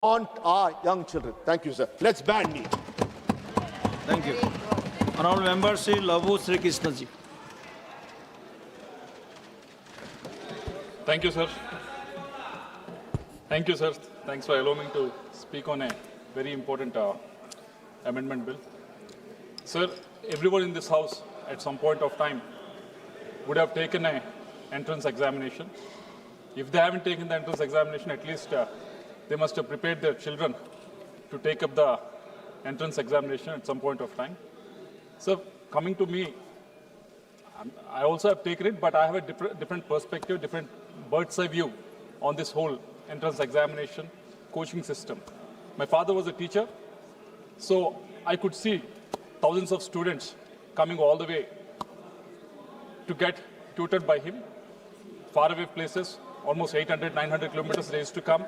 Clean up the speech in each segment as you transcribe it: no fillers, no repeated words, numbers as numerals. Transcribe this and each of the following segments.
want our young children. Thank you, sir. Let's ban NEET. Thank you. Honorable Member Sri Lavu Sri Krishna ji. Thank you, sir. Thank you, sir. Thanks for allowing me to speak on a very important amendment bill. Sir, everyone in this house at some point of time would have taken an entrance examination. If they haven't taken the entrance examination, at least they must have prepared their children to take up the entrance examination at some point of time. So coming to me, I also have taken it, but I have a different perspective, different bird's eye view on this whole entrance examination coaching system. My father was a teacher, so I could see thousands of students coming all the way to get tutored by him. Faraway places, almost 800, 900 kilometers they used to come.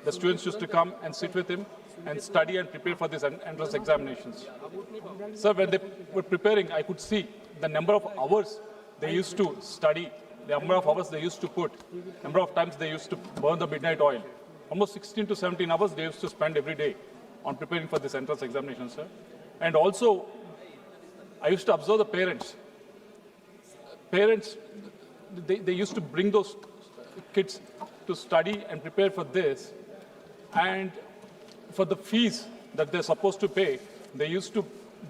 The students used to come and sit with him and study and prepare for these entrance examinations. So when they were preparing, I could see the number of hours they used to study, the number of hours they used to put, number of times they used to burn the midnight oil. Almost 16 to 17 hours they used to spend every day on preparing for this entrance examination, sir. And also, I used to observe the parents. Parents, they used to bring those kids to study and prepare for this. And for the fees that they're supposed to pay, they used to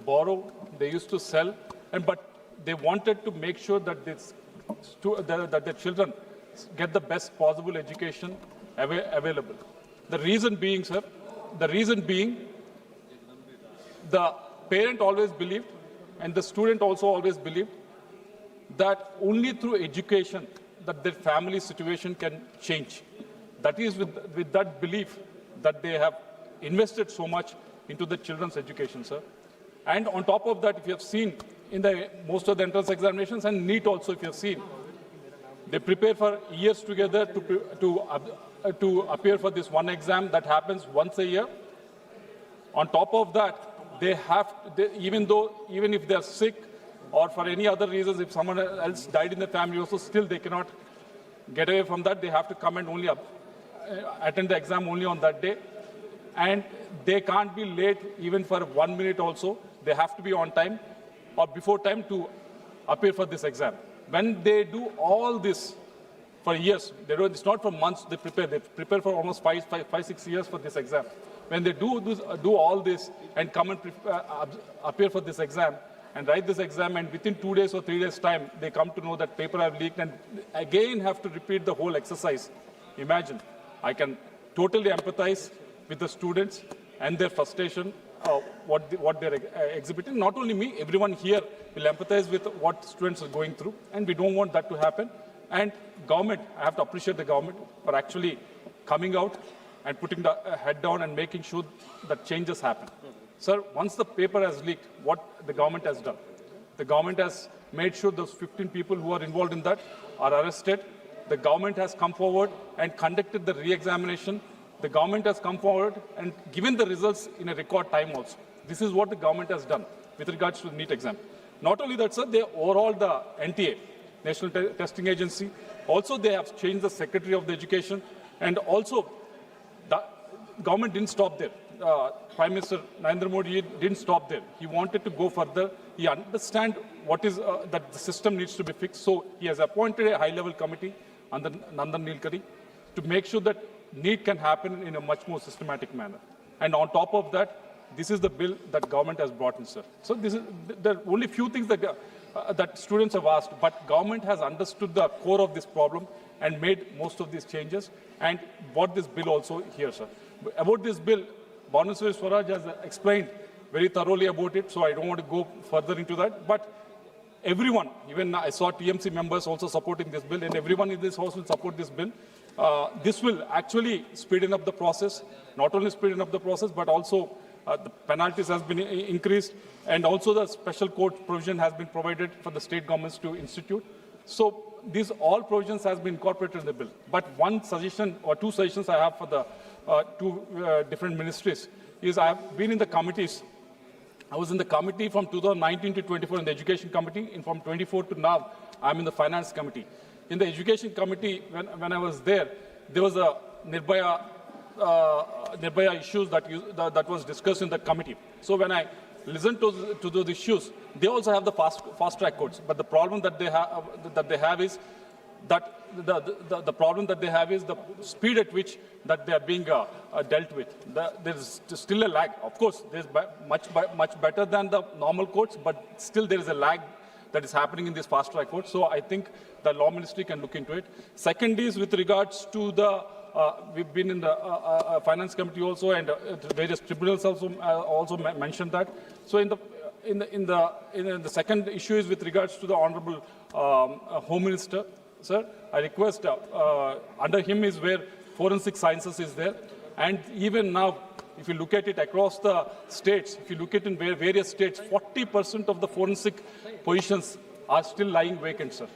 borrow, they used to sell, but they wanted to make sure that that the children get the best possible education available. The reason being, sir, the parent always believed, and the student also always believed, that only through education that their family situation can change. That is with that belief that they have invested so much into the children's education, sir. And on top of that, if you have seen in most of the entrance examinations and NEET also, if you have seen, they prepare for years together to appear for this one exam that happens once a year. On top of that, even if they are sick or for any other reasons, if someone else died in the family also, still they cannot get away from that. They have to come and only attend the exam only on that day. And they can't be late even for 1 minute also. They have to be on time or before time to appear for this exam. When they do all this for years, it's not for months they prepare for almost 5-6 years for this exam. When they do all this and come and appear for this exam and write this exam, and within 2 days or 3 days time, they come to know that paper have leaked and again have to repeat the whole exercise. Imagine, I can totally empathize with the students and their frustration, what they're exhibiting. Not only me, everyone here will empathize with what students are going through, and we don't want that to happen. And government, I have to appreciate the government for actually coming out and putting the head down and making sure that changes happen. Sir, once the paper has leaked, what the government has done? The government has made sure those 15 people who are involved in that are arrested. The government has come forward and conducted the re-examination. The government has come forward and given the results in a record time also. This is what the government has done with regards to the NEET exam. Not only that, sir, they overhauled the NTA, National Testing Agency. Also, they have changed the Secretary of the Education. And also, the government didn't stop there. Prime Minister Narendra Modi didn't stop there. He wanted to go further. He understands what is that the system needs to be fixed. So he has appointed a high-level committee under Nandan Nilekani to make sure that NEET can happen in a much more systematic manner. And on top of that, this is the bill that government has brought in, sir. So there are only few things that students have asked, but government has understood the core of this problem and made most of these changes and brought this bill also here, sir. About this bill, Bhanushri Swaraj has explained very thoroughly about it, so I don't want to go further into that. But everyone, even I saw TMC members also supporting this bill, and everyone in this house will support this bill. This will actually speeden up the process, not only speeden up the process, but also the penalties has been increased, and also the special court provision has been provided for the state governments to institute. So these all provisions has been incorporated in the bill. But one suggestion or two suggestions I have for the two different ministries is I have been in the committees. I was in the committee from 2019 to 24 in the education committee, and from 24 to now, I'm in the finance committee. In the education committee, when I was there was a Nirbhaya Nirbhaya issues that was discussed in the committee. So when I listen to those issues, they also have the fast track courts. But the problem that they have is that the problem that they have is the speed at which that they are being dealt with. There is still a lag. Of course, there's much better than the normal courts, but still there is a lag that is happening in this fast track court. So I think the law ministry can look into it. Second is with regards to the we've been in the finance committee also, and various tribunals also mentioned that. So in the second issue is with regards to the Honorable Home Minister, sir. I request under him is where forensic sciences is there, and even now, if you look at it across the states, if you look at it in various states, 40% of the forensic positions are still lying vacant, sir.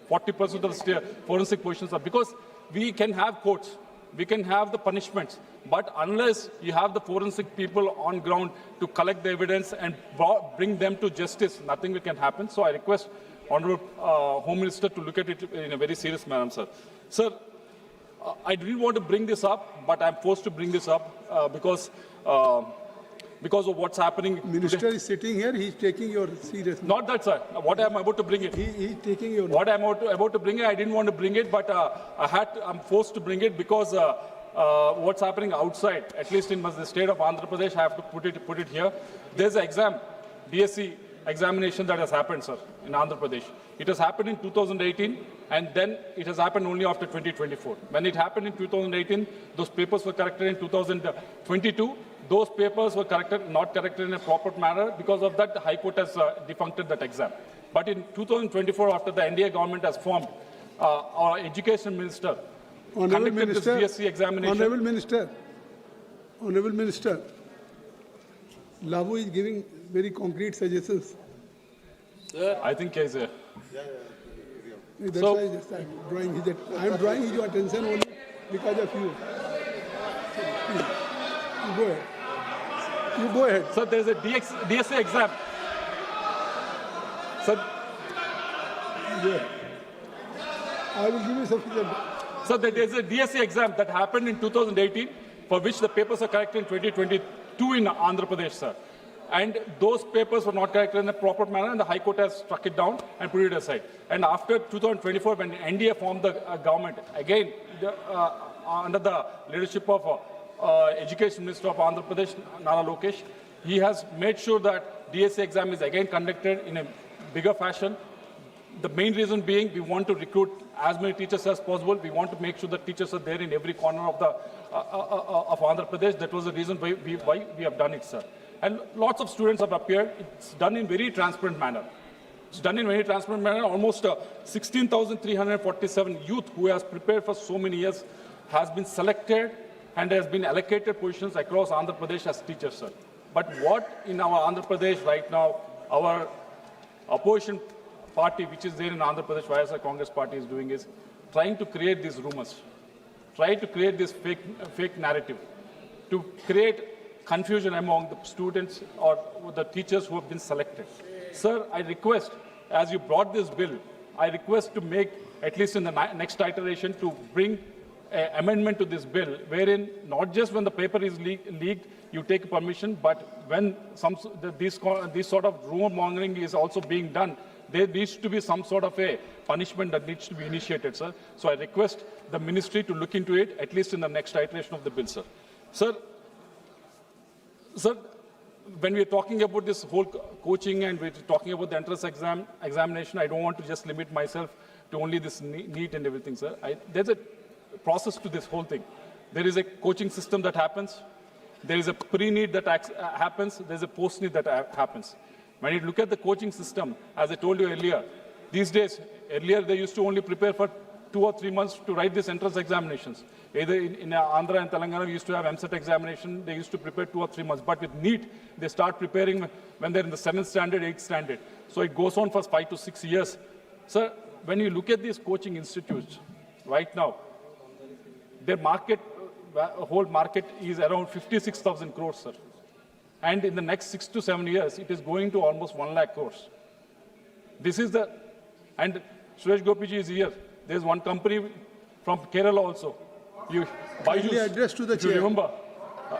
40% of the forensic positions are, because we can have courts, we can have the punishments, but unless you have the forensic people on ground to collect the evidence and bring them to justice, nothing can happen. So I request Honorable Home Minister to look at it in a very serious manner, sir. Sir, I didn't want to bring this up, but I'm forced to bring this up because of what's happening. Minister today. is sitting here, he's taking your serious. Not that, sir. What I'm about to bring it. He's taking your. What I'm about to bring it, I didn't want to bring it, but I'm forced to bring it because what's happening outside, at least in the state of Andhra Pradesh, I have to put it here. There's an exam, DSC examination that has happened, sir, in Andhra Pradesh. It has happened in 2018, and then it has happened only after 2024. When it happened in 2018, those papers were corrected in 2022. Those papers were not corrected in a proper manner. Because of that, the High Court has defuncted that exam. But in 2024, after the NDA government has formed, our Education Minister conducted this DSC examination. Honorable Minister, Lavu is giving very concrete suggestions. Sir, I think he's a... That's why I'm drawing your attention only because of you. You go ahead. You go ahead. So there's a DSC exam. Sir, I will give you sufficient. so there is a DSC exam that happened in 2018, for which the papers are corrected in 2022 in Andhra Pradesh, sir. And those papers were not corrected in a proper manner, and the High Court has struck it down and put it aside. And after 2024, when NDA formed the government, again, under the leadership of Education Minister of Andhra Pradesh, Nara Lokesh, he has made sure that DSA exam is again conducted in a bigger fashion. The main reason being, we want to recruit as many teachers as possible. We want to make sure that teachers are there in every corner of the of Andhra Pradesh. That was the reason why we have done it, sir. And lots of students have appeared. It's done in very transparent manner. It's done in very transparent manner. Almost 16,347 youth who has prepared for so many years has been selected and has been allocated positions across Andhra Pradesh as teachers, sir. But what in our Andhra Pradesh right now, our opposition party, which is there in Andhra Pradesh, YSR Congress party is doing is trying to create these rumors, try to create this fake narrative, to create confusion among the students or the teachers who have been selected. Sir, I request, as you brought this bill, I request to make, at least in the next iteration, to bring an amendment to this bill, wherein not just when the paper is leaked, you take permission, but when this sort of rumor mongering is also being done, there needs to be some sort of a punishment that needs to be initiated, sir. So I request the ministry to look into it, at least in the next iteration of the bill, sir. Sir, when we're talking about this whole coaching and we're talking about the entrance examination, I don't want to just limit myself to only this NEET and everything, sir. There's a process to this whole thing. There is a coaching system that happens. There is a pre-NEET that happens. There's a post-NEET that happens. When you look at the coaching system, as I told you earlier, these days, earlier they used to only prepare for 2 or 3 months to write these entrance examinations. Either in Andhra and Telangana, we used to have MSET examination. They used to prepare 2 or 3 months. But with NEET, they start preparing when they're in the 7th standard, 8th standard. So it goes on for 5 to 6 years. Sir, when you look at these coaching institutes right now, their whole market is around 56,000 crores, sir. And in the next 6 to 7 years, it is going to almost 1 lakh crores. This is and Suresh Gopiji is here. There's one company from Kerala also. Kindly address to the if you chair. remember.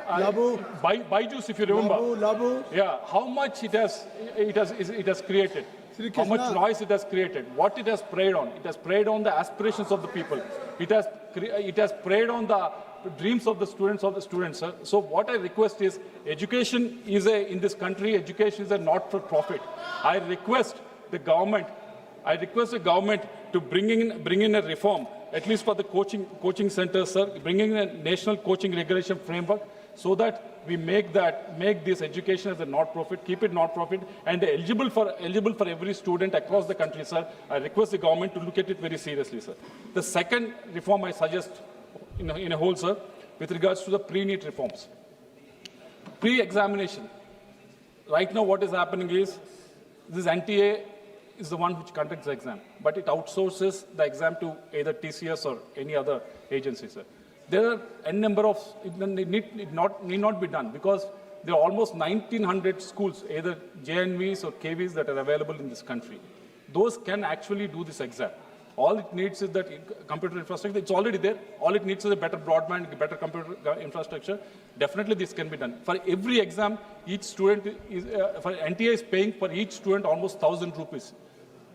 Lavu. Byju's, if you remember. Lavu. Yeah, how much it has created. Sri How much Krishna. noise it has created, what it has preyed on. It has preyed on the aspirations of the people. It has preyed on the dreams of the students, sir. So what I request is, education is in this country, education is a not-for-profit. I request the government to bring in a reform, at least for the coaching centers, sir, bringing in a national coaching regulation framework, so that we make this education as a not-profit, keep it not-profit, and eligible for every student across the country, sir. I request the government to look at it very seriously, sir. The second reform I suggest in a whole, sir, with regards to the pre-NEET reforms. Pre-examination. Right now what is happening is, this NTA is the one which conducts the exam, but it outsources the exam to either TCS or any other agency, sir. There are a number of, it need not be done, because there are almost 1,900 schools, either JNVs or KVs, that are available in this country. Those can actually do this exam. All it needs is that computer infrastructure. It's already there. All it needs is a better broadband, better computer infrastructure. Definitely this can be done. For every exam, each student is, for NTA is paying for each student almost 1,000 rupees.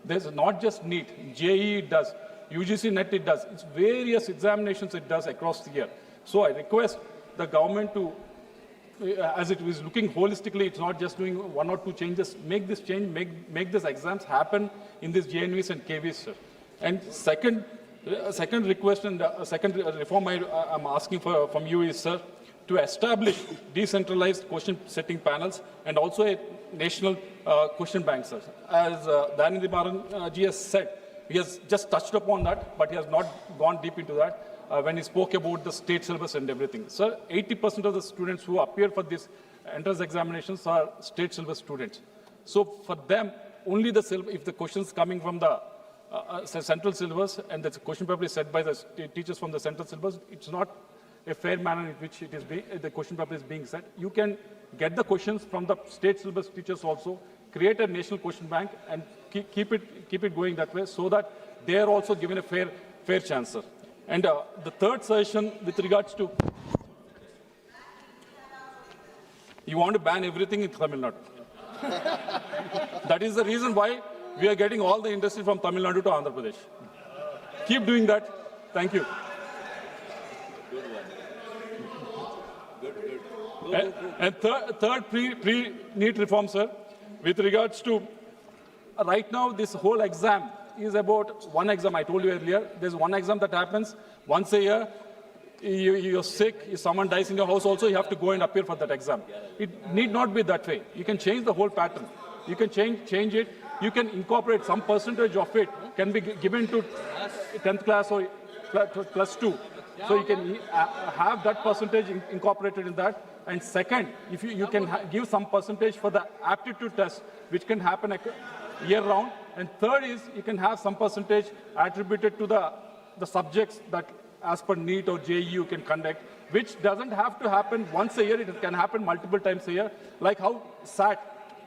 There's not just NEET, JEE it does, UGC NET it does. It's various examinations it does across the year. So I request the government to, as it is looking holistically, it's not just doing one or two changes, make this change, make these exams happen in these JNVs and KVs, sir. And second request and second reform I'm asking from you is, sir, to establish decentralized question setting panels and also a national question bank, sir. As Dhanindra Maran ji has said, he has just touched upon that, but he has not gone deep into that when he spoke about the state syllabus and everything. Sir, 80% of the students who appear for these entrance examinations are state syllabus students. So for them, only the syllabus, if the questions coming from the central syllabus and the question paper is set by the teachers from the central syllabus, it's not a fair manner in which it is the question paper is being set. You can get the questions from the state syllabus teachers also, create a national question bank and keep it going that way, so that they are also given a fair chance, sir. And the third suggestion with regards to, you want to ban everything in Tamil Nadu. That is the reason why we are getting all the industry from Tamil Nadu to Andhra Pradesh. Keep doing that. Thank you. And third pre-NEET reform, sir, with regards to, right now this whole exam is about one exam. I told you earlier, there's one exam that happens once a year. You're sick, if someone dies in your house also, you have to go and appear for that exam. It need not be that way. You can change the whole pattern. You can change it. You can incorporate some percentage of it, can be given to 10th class or plus 2. So you can have that percentage incorporated in that. And second, if you can give some percentage for the aptitude test, which can happen year round. And third is, you can have some percentage attributed to the subjects that as per NEET or JEE you can conduct, which doesn't have to happen once a year, it can happen multiple times a year, like how SAT,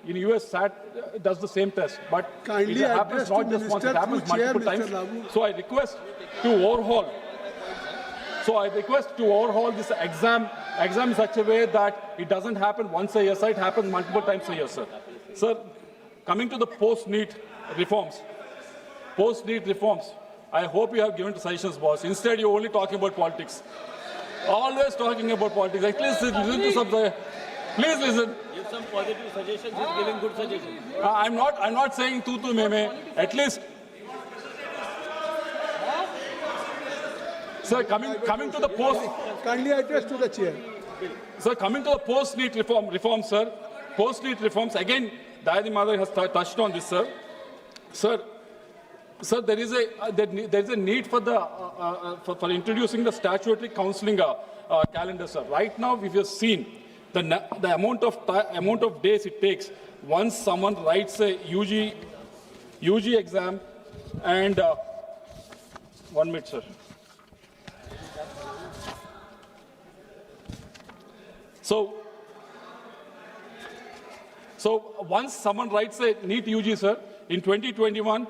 in US SAT does the same test, but Kindly it happens not just once, it happens multiple times. So I request to overhaul. So I request to overhaul this exam in such a way that it doesn't happen once a year, sir, it happens multiple times a year, sir. Sir, coming to the post-NEET reforms, I hope you have given suggestions, boss. Instead, you're only talking about politics. Always talking about politics. At least listen to some. Please listen. Give some positive suggestions. He's giving good suggestions. I'm not saying tu meme. At least. Sir, coming to the post. Kindly address to the chair. Sir, coming to the post-NEET reform, sir. Post-NEET reforms, again, Dayadi Madhav has touched on this, sir. Sir, there is a need for for introducing the statutory counselling calendar, sir. Right now, we have seen the amount of days it takes once someone writes a UG exam, and 1 minute, sir. So once someone writes a NEET UG, sir, in 2021,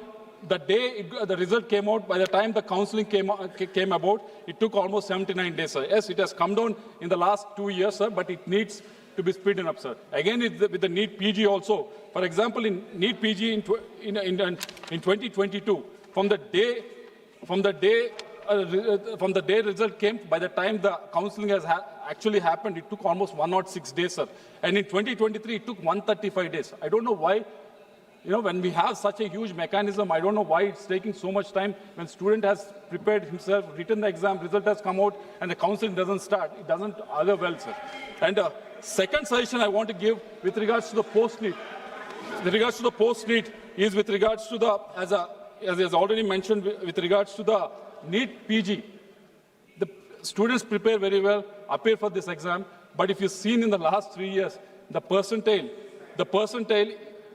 the day the result came out, by the time the counseling came about, it took almost 79 days, sir. Yes, it has come down in the last 2 years, sir, but it needs to be speeded up, sir. Again, with the NEET PG also. For example, in NEET PG in 2022, from the day result came, by the time the counseling has actually happened, it took almost 106 days, sir. And in 2023, it took 135 days. I don't know why. When we have such a huge mechanism, I don't know why it's taking so much time. When student has prepared himself, written the exam, result has come out, and the counseling doesn't start. It doesn't other well, sir. And second suggestion I want to give with regards to the post-NEET. With regards to the post-NEET is with regards to the, as is already mentioned, with regards to the NEET PG. The students prepare very well, appear for this exam, but if you've seen in the last 3 years, the percentile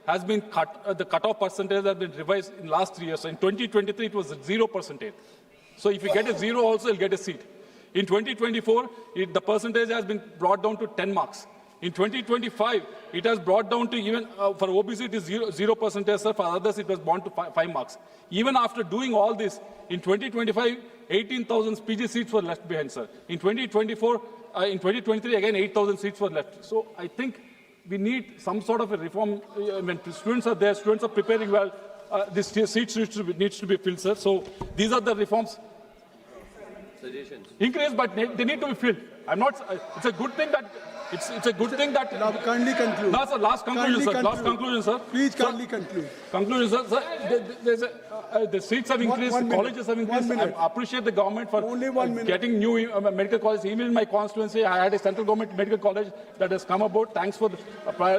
has been cut, the cutoff percentage has been revised in last 3 years. So in 2023, it was 0%. So if you get a 0 also, you'll get a seat. In 2024, the percentage has been brought down to 10 marks. In 2025, it has brought down to even, for OBC it is 0%, sir. For others, it was brought to 5 marks. Even after doing all this, in 2025, 18,000 PG seats were left behind, sir. In 2023, again, 8,000 seats were left. So I think we need some sort of a reform. When students are there, students are preparing well, this seats needs to be filled, sir. So these are the reforms. Suggestions. Increase, but they need to be filled. I'm not. It's a good thing that. It's a good thing that. Now, kindly conclude. No, sir. Last conclusion, sir. Last conclusion, sir. Please kindly conclude. Conclusion, sir. There's the seats have increased, the colleges have increased. I appreciate the government for getting new medical colleges. Even in my constituency, I had a central government medical college that has come about. Thanks for the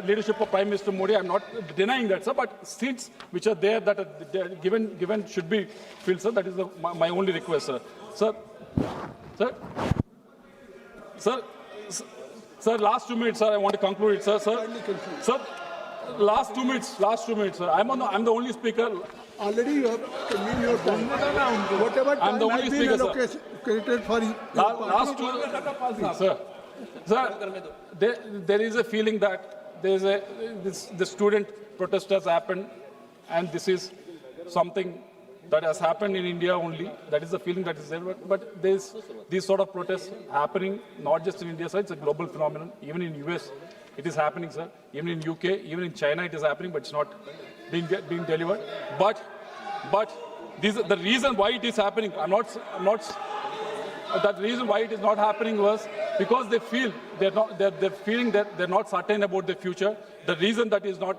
leadership of Prime Minister Modi. I'm not denying that, sir. But seats which are there that are given should be filled, sir. That is my only request, sir. Sir, last 2 minutes, sir. I want to conclude it, sir. Sir, last 2 minutes, sir. I'm the only speaker. Already you have made your point. Whatever time has been allocated for you. Last 2 sir, there is a feeling that the student protest has happened, and this is something that has happened in India only. That is the feeling that is there. But there's these sort of protests happening not just in India, sir. It's a global phenomenon. Even in US, it is happening, sir. Even in UK, even in China, it is happening, but it's not being delivered. But the reason why it is happening, that reason why it is not happening was because they feel they're feeling that they're not certain about the future. The reason that is not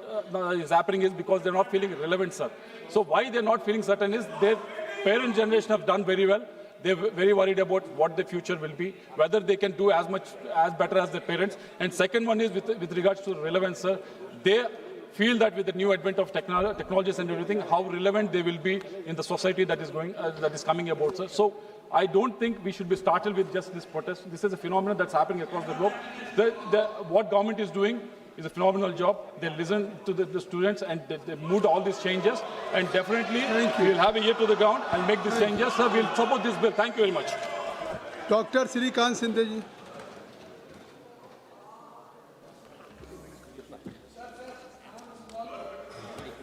is happening is because they're not feeling relevant, sir. So why they're not feeling certain is their parent generation have done very well. They're very worried about what the future will be, whether they can do as better as their parents. And second one is with regards to relevance, sir. They feel that with the new advent of technologies and everything, how relevant they will be in the society that is coming about, sir. So I don't think we should be startled with just this protest. This is a phenomenon that's happening across the globe. What government is doing is a phenomenal job. They listen to the students and they moved all these changes. And definitely we'll have a ear to the ground and make these changes. Sir, we'll support this bill. Thank you very much. Dr. Srikant Sindhe ji.